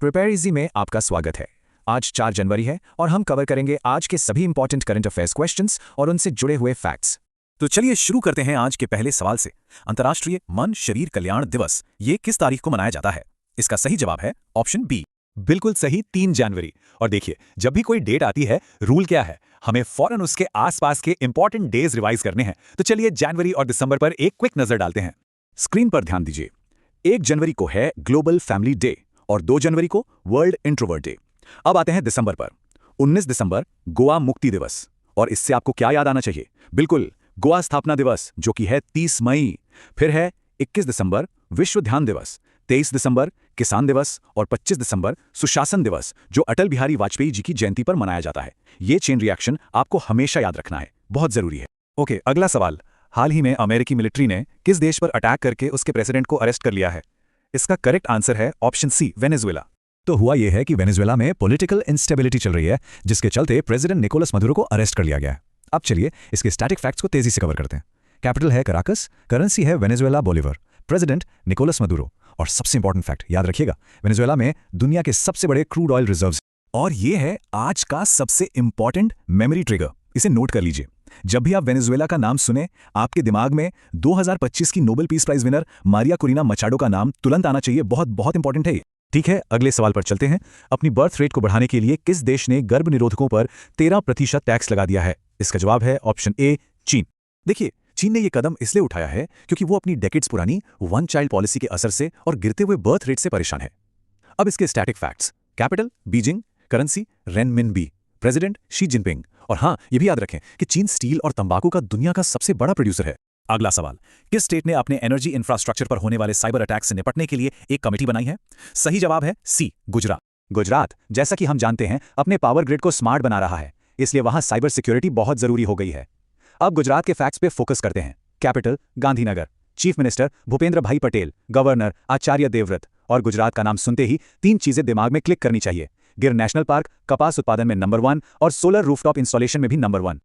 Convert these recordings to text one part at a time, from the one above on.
Prepare easy में आपका स्वागत है। आज 4 जनवरी है और हम कवर करेंगे आज के सभी इंपॉर्टेंट करंट अफेयर्स क्वेश्चंस और उनसे जुड़े हुए फैक्ट्स। तो चलिए शुरू करते हैं आज के पहले सवाल से। अंतर्राष्ट्रीय मन शरीर कल्याण दिवस ये किस तारीख को मनाया जाता है? इसका सही जवाब है ऑप्शन बी। बिल्कुल सही, 3 जनवरी। और देखिए, जब भी कोई डेट आती है, रूल क्या है? हमें फौरन उसके आसपास के इंपॉर्टेंट डेज रिवाइज करने हैं। तो चलिए जनवरी और दिसंबर पर एक क्विक नजर डालते हैं। स्क्रीन पर ध्यान दीजिए। 1 जनवरी को है ग्लोबल फैमिली डे और 2 जनवरी को वर्ल्ड इंट्रोवर्ट डे। अब आते हैं दिसंबर पर। 19 दिसंबर गोवा मुक्ति दिवस। और इससे आपको क्या याद आना चाहिए? बिल्कुल, गोवा स्थापना दिवस, जो कि है 30 मई। फिर है 21 दिसंबर विश्व ध्यान दिवस, 23 दिसंबर किसान दिवस और 25 दिसंबर सुशासन दिवस, जो अटल बिहारी वाजपेयी जी की जयंती पर मनाया जाता है। ये चेन रिएक्शन आपको हमेशा याद रखना है, बहुत जरूरी है। ओके, अगला सवाल। हाल ही में अमेरिकी मिलिट्री ने किस देश पर अटैक करके उसके प्रेसिडेंट को अरेस्ट कर लिया है? इसका करेक्ट आंसर है ऑप्शन सी, वेनेजुएला। तो हुआ यह है कि वेनेजुएला में पॉलिटिकल इंस्टेबिलिटी चल रही है, जिसके चलते प्रेसिडेंट निकोलस मदुरो को अरेस्ट कर लिया गया है। अब चलिए इसके स्टैटिक फैक्ट्स को तेजी से कवर करते हैं। कैपिटल है कराकस, करेंसी है Venezuela bolivar, president Nicolas Maduro. और सबसे इंपॉर्टेंट फैक्ट याद रखिएगा, वेनेजुएला में दुनिया के सबसे बड़े क्रूड ऑयल रिजर्व्स। और ये है आज का सबसे इंपॉर्टेंट मेमोरी ट्रिगर। इसे नोट कर लीजिए। जब भी आप वेनेजुएला का नाम सुने, आपके दिमाग में 2025 की Nobel peace prize winner Maria Corina Machado का नाम तुरंत आना चाहिए। बहुत बहुत इंपॉर्टेंट है ये। ठीक है, अगले सवाल पर चलते हैं। अपनी बर्थ रेट को बढ़ाने के लिए किस देश ने गर्भ निरोधकों पर 13% टैक्स लगा दिया है? इसका जवाब है ऑप्शन ए, चीन। देखिए, चीन ने यह कदम इसलिए उठाया है क्योंकि वो अपनी डेकेड्स पुरानी वन चाइल्ड पॉलिसी के असर से और गिरते हुए बर्थ रेट से परेशान है। अब इसके static facts. Capital Beijing, currency renminbi, president Xi Jinping. और हाँ, ये भी याद रखें कि चीन स्टील और तंबाकू का दुनिया का सबसे बड़ा प्रोड्यूसर है। अगला सवाल। किस स्टेट ने अपने एनर्जी इंफ्रास्ट्रक्चर पर होने वाले साइबर अटैक से निपटने के लिए एक कमेटी बनाई है? सही जवाब है सी, गुजरात। गुजरात, जैसा कि हम जानते हैं, अपने पावर ग्रिड को स्मार्ट बना रहा है, इसलिए वहां साइबर सिक्योरिटी बहुत जरूरी हो गई है। अब गुजरात के फैक्ट्स पे फोकस करते हैं। Capital Gandhinagar, chief minister Bhupendra भाई पटेल, गवर्नर आचार्य देवव्रत। और गुजरात का नाम सुनते ही 3 चीजें दिमाग में क्लिक करनी चाहिए। गिर नेशनल पार्क कपास उत्पादन में नंबर 1 और सोलर रूफटॉप इंस्टॉलेशन में भी नंबर 1।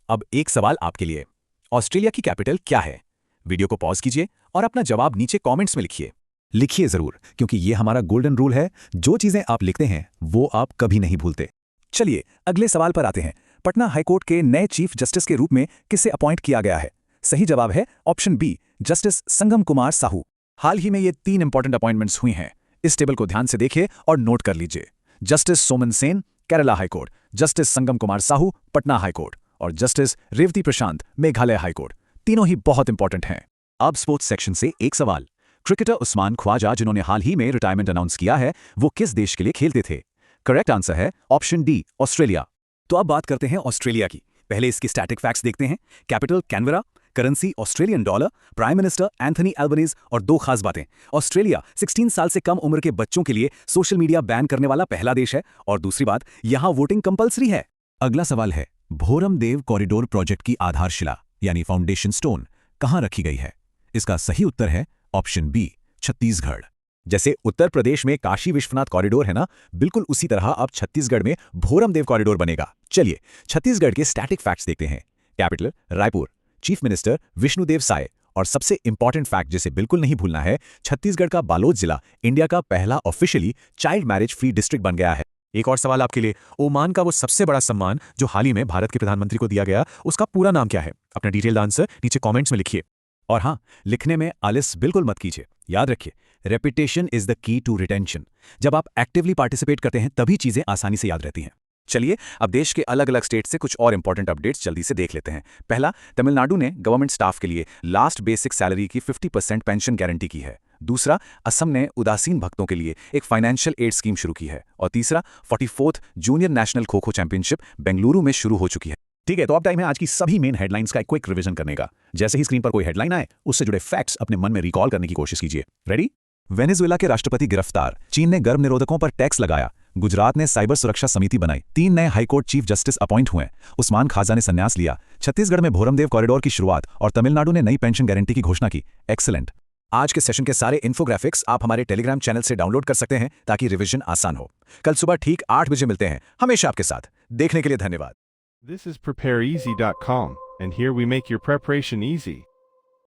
अब एक सवाल आपके लिए। ऑस्ट्रेलिया की कैपिटल क्या है? वीडियो को पॉज कीजिए और अपना जवाब नीचे कमेंट्स में लिखिए। लिखिए जरूर, क्योंकि ये हमारा गोल्डन रूल है। जो चीजें आप लिखते हैं वो आप कभी नहीं भूलते। चलिए अगले सवाल पर आते हैं। पटना हाईकोर्ट के नए चीफ जस्टिस के रूप में किसे अपॉइंट किया गया है? सही जवाब है option B, justice Sangam Kumar Sahu. हाल ही में ये 3 इंपॉर्टेंट अपॉइंटमेंट्स हुई हैं। इस टेबल को ध्यान से देखिए और नोट कर लीजिए। Justice Soman Sen, Kerala high court, justice Sangam Kumar Sahu, Patna high court, और जस्टिस रेवती प्रशांत, मेघालय हाईकोर्ट। तीनों ही बहुत इंपॉर्टेंट हैं। अब स्पोर्ट्स सेक्शन से एक सवाल। क्रिकेटर उस्मान ख्वाजा, जिन्होंने हाल ही में रिटायरमेंट अनाउंस किया है, वो किस देश के लिए खेलते थे? करेक्ट आंसर है ऑप्शन डी, ऑस्ट्रेलिया। तो अब बात करते हैं ऑस्ट्रेलिया की। पहले इसकी स्टैटिक फैक्ट्स देखते हैं। Capital Canberra, currency Australian dollar, prime minister Anthony Albanese. और 2 खास बातें। ऑस्ट्रेलिया 16 साल से कम उम्र के बच्चों के लिए सोशल मीडिया बैन करने वाला पहला देश है। और दूसरी बात, यहां वोटिंग कंपलसरी है। अगला सवाल है, भोरम देव कॉरिडोर प्रोजेक्ट की आधारशिला यानी फाउंडेशन स्टोन कहां रखी गई है? इसका सही उत्तर है ऑप्शन बी, छत्तीसगढ़। जैसे उत्तर प्रदेश में काशी विश्वनाथ कॉरिडोर है ना, बिल्कुल उसी तरह अब छत्तीसगढ़ में भोरम देव कॉरिडोर बनेगा। चलिए छत्तीसगढ़ के स्टैटिक फैक्ट्स देखते हैं। Capital Raipur, chief minister Vishnudeo Sai. और सबसे इंपॉर्टेंट फैक्ट जिसे बिल्कुल नहीं भूलना है, छत्तीसगढ़ का बालोद जिला इंडिया का पहला officially child marriage free district बन गया है। एक और सवाल आपके लिए। ओमान का वो सबसे बड़ा सम्मान जो हाल ही में भारत के प्रधानमंत्री को दिया गया, उसका पूरा नाम क्या है? अपना डिटेल्ड आंसर नीचे कमेंट्स में लिखिए। और हाँ, लिखने में आलस बिल्कुल मत कीजिए। याद रखिए, repetition is the key to retention. जब आप एक्टिवली पार्टिसिपेट करते हैं तभी चीजें आसानी से याद रहती हैं। चलिए अब देश के अलग अलग स्टेट से कुछ और इंपॉर्टेंट अपडेट्स जल्दी से देख लेते हैं। पहला, तमिलनाडु ने गवर्नमेंट स्टाफ के लिए लास्ट बेसिक सैलरी की 50% पेंशन गारंटी की है। दूसरा, असम ने उदासीन भक्तों के लिए एक फाइनेंशियल एड स्कीम शुरू की है। और तीसरा, 44th junior national kho kho championship Bengaluru में शुरू हो चुकी है। ठीक है, तो अब टाइम है आज की सभी मेन हेडलाइंस का एक क्विक रिवीजन करने का। जैसे ही स्क्रीन पर कोई हेडलाइन आए, उससे जुड़े फैक्ट्स अपने मन में रिकॉल करने की कोशिश कीजिए। रेडी? वेनेजुएला के राष्ट्रपति गिरफ्तार, चीन ने गर्भ निरोधकों पर टैक्स लगाया, गुजरात ने साइबर सुरक्षा समिति बनाई, 3 नए हाईकोर्ट चीफ जस्टिस अपॉइंट हुए, उस्मान ख्वाजा ने संन्यास लिया, छत्तीसगढ़ में भोरमदेव कॉरिडोर की शुरुआत और तमिलनाडु ने नई पेंशन गारंटी की घोषणा की। एक्सीलेंट। आज के सेशन के सारे इन्फोग्राफिक्स आप हमारे टेलीग्राम चैनल से डाउनलोड कर सकते हैं ताकि रिवीजन आसान हो। कल सुबह ठीक 8 बजे मिलते हैं, हमेशा आपके साथ। देखने के लिए धन्यवाद। This is PrepareEasy.com, and here we make your preparation easy.